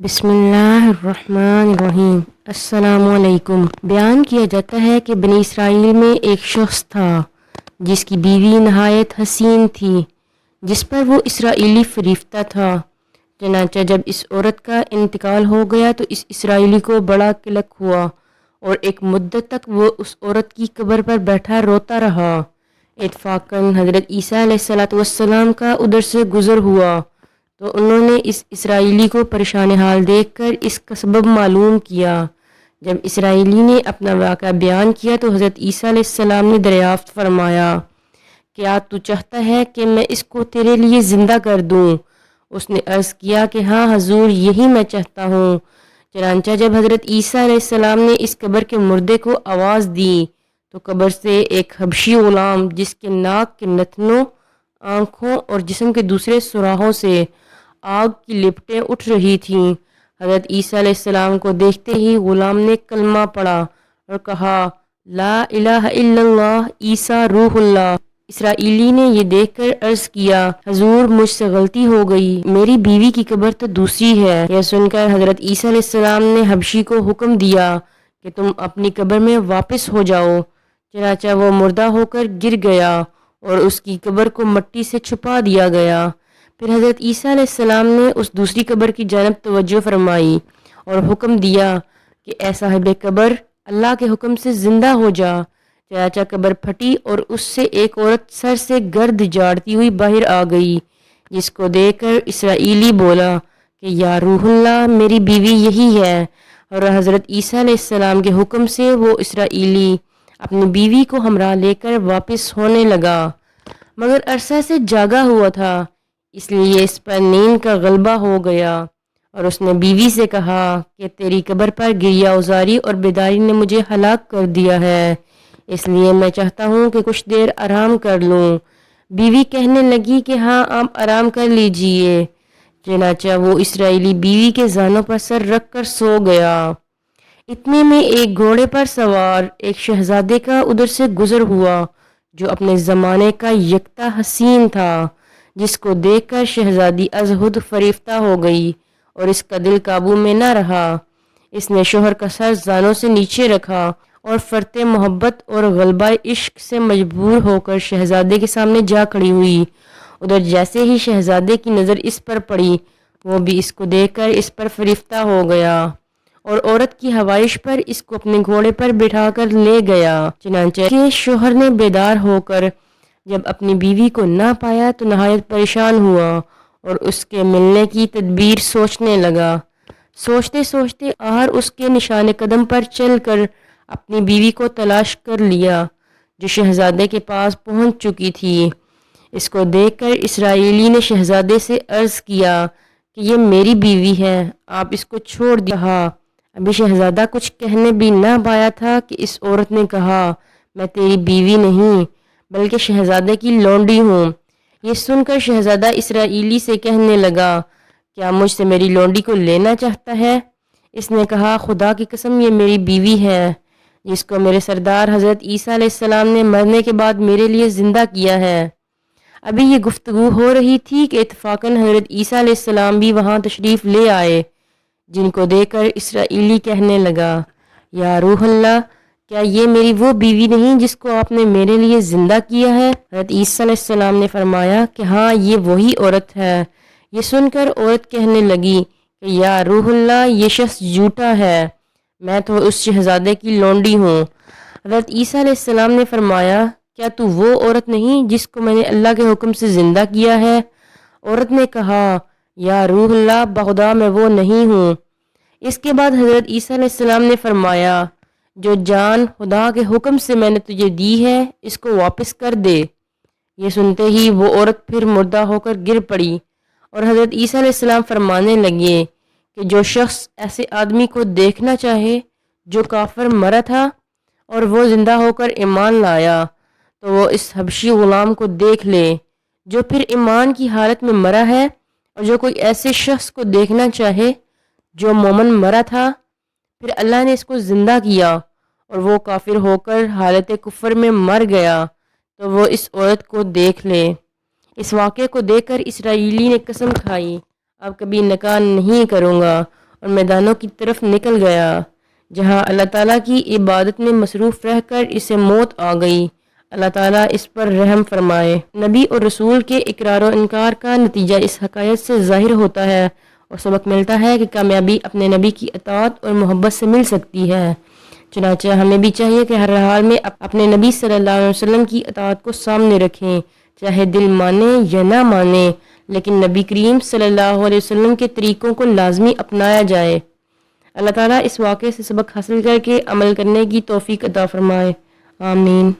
بسم اللہ الرحمن الرحیم۔ السلام علیکم۔ بیان کیا جاتا ہے کہ بنی اسرائیل میں ایک شخص تھا جس کی بیوی نہایت حسین تھی، جس پر وہ اسرائیلی فریفتہ تھا۔ چنانچہ جب اس عورت کا انتقال ہو گیا تو اس اسرائیلی کو بڑا قلق ہوا اور ایک مدت تک وہ اس عورت کی قبر پر بیٹھا روتا رہا۔ اتفاقاً حضرت عیسیٰ علیہ السلام کا ادھر سے گزر ہوا تو انہوں نے اس اسرائیلی کو پریشان حال دیکھ کر اس کا سبب معلوم کیا۔ جب اسرائیلی نے اپنا واقعہ بیان کیا تو حضرت عیسیٰ علیہ السلام نے دریافت فرمایا، کیا تو چاہتا ہے کہ میں اس کو تیرے لیے زندہ کر دوں؟ اس نے عرض کیا کہ ہاں حضور، یہی میں چاہتا ہوں۔ چنانچہ جب حضرت عیسیٰ علیہ السلام نے اس قبر کے مردے کو آواز دی تو قبر سے ایک حبشی غلام جس کے ناک کے نتنوں، آنکھوں اور جسم کے دوسرے سوراخوں سے آگ کی لپٹیں اٹھ رہی تھیں، حضرت عیسیٰ علیہ السلام کو دیکھتے ہی غلام نے کلمہ پڑھا اور کہا، لا الہ الا اللہ عیسیٰ روح اللہ۔ اسرائیلی نے یہ دیکھ کر عرض کیا، حضور مجھ سے غلطی ہو گئی، میری بیوی کی قبر تو دوسری ہے۔ یہ سن کر حضرت عیسیٰ علیہ السلام نے حبشی کو حکم دیا کہ تم اپنی قبر میں واپس ہو جاؤ۔ چنانچہ وہ مردہ ہو کر گر گیا اور اس کی قبر کو مٹی سے چھپا دیا گیا۔ پھر حضرت عیسیٰ علیہ السلام نے اس دوسری قبر کی جانب توجہ فرمائی اور حکم دیا کہ اے صاحب قبر، اللہ کے حکم سے زندہ ہو جا۔ چنانچہ قبر پھٹی اور اس سے ایک عورت سر سے گرد جاڑتی ہوئی باہر آ گئی، جس کو دیکھ کر اسرائیلی بولا کہ یا روح اللہ، میری بیوی یہی ہے۔ اور حضرت عیسیٰ علیہ السلام کے حکم سے وہ اسرائیلی اپنی بیوی کو ہمراہ لے کر واپس ہونے لگا، مگر عرصہ سے جاگا ہوا تھا، اس لیے اس پر نیند کا غلبہ ہو گیا اور اس نے بیوی سے کہا کہ تیری قبر پر گریا ازاری اور بیداری نے مجھے ہلاک کر دیا ہے، اس لیے میں چاہتا ہوں کہ کچھ دیر آرام کر لوں۔ بیوی کہنے لگی کہ ہاں آپ آرام کر لیجئے۔ چنانچہ وہ اسرائیلی بیوی کے زانوں پر سر رکھ کر سو گیا۔ اتنے میں ایک گھوڑے پر سوار ایک شہزادے کا ادھر سے گزر ہوا جو اپنے زمانے کا یکتا حسین تھا، جس کو دیکھ کر شہزادی از حد فریفتہ ہو گئی اور اس کا دل قابو میں نہ رہا۔ اس نے شوہر کا سر زانوں سے نیچے رکھا اور فرط محبت اور غلبہ عشق سے مجبور ہو کر شہزادے کے سامنے جا کھڑی ہوئی۔ ادھر جیسے ہی شہزادے کی نظر اس پر پڑی، وہ بھی اس کو دیکھ کر اس پر فریفتہ ہو گیا اور عورت کی حوائش پر اس کو اپنے گھوڑے پر بٹھا کر لے گیا۔ چنانچہ کہ شوہر نے بیدار ہو کر جب اپنی بیوی کو نہ پایا تو نہایت پریشان ہوا اور اس کے ملنے کی تدبیر سوچنے لگا۔ سوچتے سوچتے آخر اس کے نشان قدم پر چل کر اپنی بیوی کو تلاش کر لیا، جو شہزادے کے پاس پہنچ چکی تھی۔ اس کو دیکھ کر اسرائیلی نے شہزادے سے عرض کیا کہ یہ میری بیوی ہے، آپ اس کو چھوڑ دیا۔ ابھی شہزادہ کچھ کہنے بھی نہ پایا تھا کہ اس عورت نے کہا، میں تیری بیوی نہیں بلکہ شہزادے کی لونڈی ہوں۔ یہ سن کر شہزادہ اسرائیلی سے کہنے لگا، کیا مجھ سے میری لونڈی کو لینا چاہتا ہے؟ اس نے کہا، خدا کی قسم یہ میری بیوی ہے، جس کو میرے سردار حضرت عیسیٰ علیہ السلام نے مرنے کے بعد میرے لیے زندہ کیا ہے۔ ابھی یہ گفتگو ہو رہی تھی کہ اتفاقاً حضرت عیسیٰ علیہ السلام بھی وہاں تشریف لے آئے، جن کو دیکھ کر اسرائیلی کہنے لگا، یا روح اللہ، کیا یہ میری وہ بیوی نہیں جس کو آپ نے میرے لیے زندہ کیا ہے؟ حضرت عیسیٰ علیہ السلام نے فرمایا کہ ہاں یہ وہی عورت ہے۔ یہ سن کر عورت کہنے لگی کہ یا روح اللہ، یہ شخص جھوٹا ہے، میں تو اس شہزادے کی لونڈی ہوں۔ حضرت عیسیٰ علیہ السلام نے فرمایا، کیا تو وہ عورت نہیں جس کو میں نے اللہ کے حکم سے زندہ کیا ہے؟ عورت نے کہا، یا روح اللہ، بخدا میں وہ نہیں ہوں۔ اس کے بعد حضرت عیسیٰ علیہ السلام نے فرمایا، جو جان خدا کے حکم سے میں نے تجھے دی ہے اس کو واپس کر دے۔ یہ سنتے ہی وہ عورت پھر مردہ ہو کر گر پڑی اور حضرت عیسیٰ علیہ السلام فرمانے لگے کہ جو شخص ایسے آدمی کو دیکھنا چاہے جو کافر مرا تھا اور وہ زندہ ہو کر ایمان لایا تو وہ اس حبشی غلام کو دیکھ لے جو پھر ایمان کی حالت میں مرا ہے، اور جو کوئی ایسے شخص کو دیکھنا چاہے جو مومن مرا تھا پھر اللہ نے اس کو زندہ کیا اور وہ کافر ہو کر حالت کفر میں مر گیا تو وہ اس عورت کو دیکھ لے۔ اس واقعے کو دیکھ کر اسرائیلی نے قسم کھائی، اب کبھی نکاح نہیں کروں گا اور میدانوں کی طرف نکل گیا جہاں اللہ تعالیٰ کی عبادت میں مصروف رہ کر اسے موت آ گئی۔ اللہ تعالیٰ اس پر رحم فرمائے۔ نبی اور رسول کے اقرار و انکار کا نتیجہ اس حقیقت سے ظاہر ہوتا ہے اور سبق ملتا ہے کہ کامیابی اپنے نبی کی اطاعت اور محبت سے مل سکتی ہے۔ چنانچہ ہمیں بھی چاہیے کہ ہر حال میں اپنے نبی صلی اللہ علیہ وسلم کی اطاعت کو سامنے رکھیں، چاہے دل مانے یا نہ مانے، لیکن نبی کریم صلی اللہ علیہ وسلم کے طریقوں کو لازمی اپنایا جائے۔ اللہ تعالیٰ اس واقعے سے سبق حاصل کر کے عمل کرنے کی توفیق عطا فرمائے۔ آمین۔